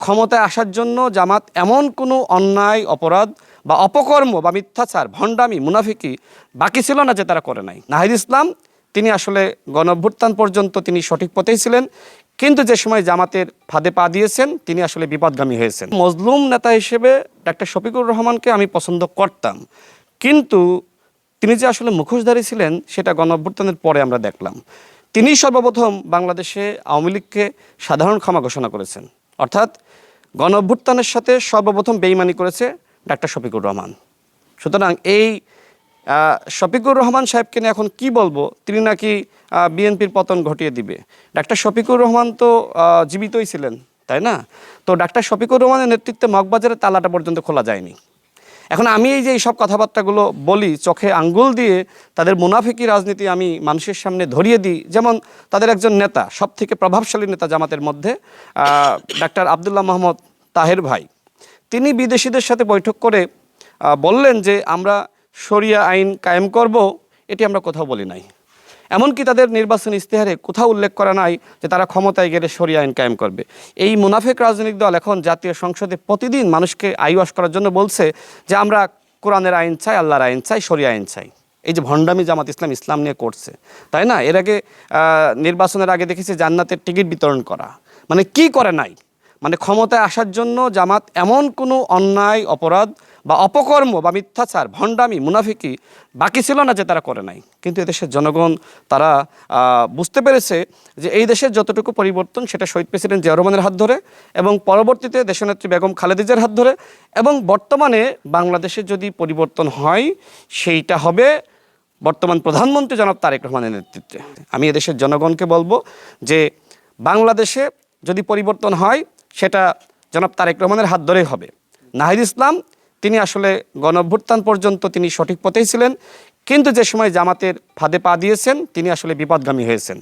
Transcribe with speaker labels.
Speaker 1: ক্ষমতায় আসার জন্য জামাত এমন কোনো অন্যায় অপরাধ বা অপকর্ম বা মিথ্যাচার ভণ্ডামি মুনাফিকি বাকি ছিল না যে তারা করে নাই। নাহিদ ইসলাম তিনি আসলে গণঅভ্যুত্থান পর্যন্ত তিনি সঠিক পথেই ছিলেন, কিন্তু যে সময় জামাতের ফাঁদে পা দিয়েছেন তিনি আসলে বিপদগামী হয়েছেন। মজলুম নেতা হিসেবে ডাক্তার শফিকুর রহমানকে আমি পছন্দ করতাম, কিন্তু তিনি যে আসলে মুখোশধারী ছিলেন সেটা গণঅভ্যুত্থানের পরে আমরা দেখলাম। তিনি সর্বপ্রথম বাংলাদেশে আওয়ামী লীগকে সাধারণ ক্ষমা ঘোষণা করেছেন, অর্থাৎ গণঅভ্যুত্থানের সাথে সর্বপ্রথম বেইমানি করেছে ডাক্তার শফিকুর রহমান। সুতরাং এই শফিকুর রহমান সাহেবকে নিয়ে এখন কি বলবো, তিনি নাকি বিএনপির পতন ঘটিয়ে দিবে। ডাক্তার শফিকুর রহমান তো জীবিতই ছিলেন, তাই না? তো ডাক্তার শফিকুর রহমানের নেতৃত্বে মগবাজারের তালাটা পর্যন্ত খোলা যায়নি। এখন আমি এই যে এইসব কথাবার্তাগুলো বলি, চোখে আঙ্গুল দিয়ে তাদের মুনাফিকি রাজনীতি আমি মানুষের সামনে ধরিয়ে দিই। যেমন তাদের একজন নেতা, সব থেকে প্রভাবশালী নেতা জামাতের মধ্যে, ডাক্তার আবদুল্লাহ মোহাম্মদ তাহের ভাই, তিনি বিদেশিদের সাথে বৈঠক করে বললেন যে আমরা শরিয়া আইন কায়েম করব। এটি আমরা কোথাও বলি নাই, এমনকি তাদের নির্বাচনী ইস্তেহারে কোথাও উল্লেখ করা নাই যে তারা ক্ষমতায় গেলে শরিয়া আইন কায়েম করবে। এই মুনাফিক রাজনৈতিক দল এখন জাতীয় সংসদে প্রতিদিন মানুষকে আইওয়াশ করার জন্য বলছে যে আমরা কোরআনের আইন চাই, আল্লাহর আইন চাই, শরিয়া আইন চাই। এই যে ভণ্ডামি জামাত ইসলাম নিয়ে করছে, তাই না? এর আগে নির্বাচনের আগে দেখেছি জান্নাতের টিকিট বিতরণ করা। মানে কি করে নাই, মানে ক্ষমতায় আসার জন্য জামাত এমন কোনো অন্যায় অপরাধ বা অপকর্ম বা মিথ্যাচার ভণ্ডামি মুনাফিকি বাকি ছিল না যে তারা করে নাই। কিন্তু এদেশের জনগণ তারা বুঝতে পেরেছে যে এই দেশের যতটুকু পরিবর্তন সেটা শহীদ প্রেসিডেন্ট জিয়াউর রহমানের হাত ধরে, এবং পরবর্তীতে দেশনেত্রী বেগম খালেদা জিয়ার হাত ধরে, এবং বর্তমানে বাংলাদেশে যদি পরিবর্তন হয় সেইটা হবে বর্তমান প্রধানমন্ত্রী জনাব তারেক রহমানের নেতৃত্বে। আমি এদেশের জনগণকে বলবো যে বাংলাদেশে যদি পরিবর্তন হয় সেটা জনাব তারেক রহমানের হাত ধরেই হবে। নাহিদ ইসলাম তিনি আসলে গণঅভ্যুত্থান পর্যন্ত তিনি সঠিক পথেই ছিলেন, কিন্তু যে সময় জামাতের ফাঁদে পা দিয়েছেন তিনি আসলে বিপদগামী হয়েছেন।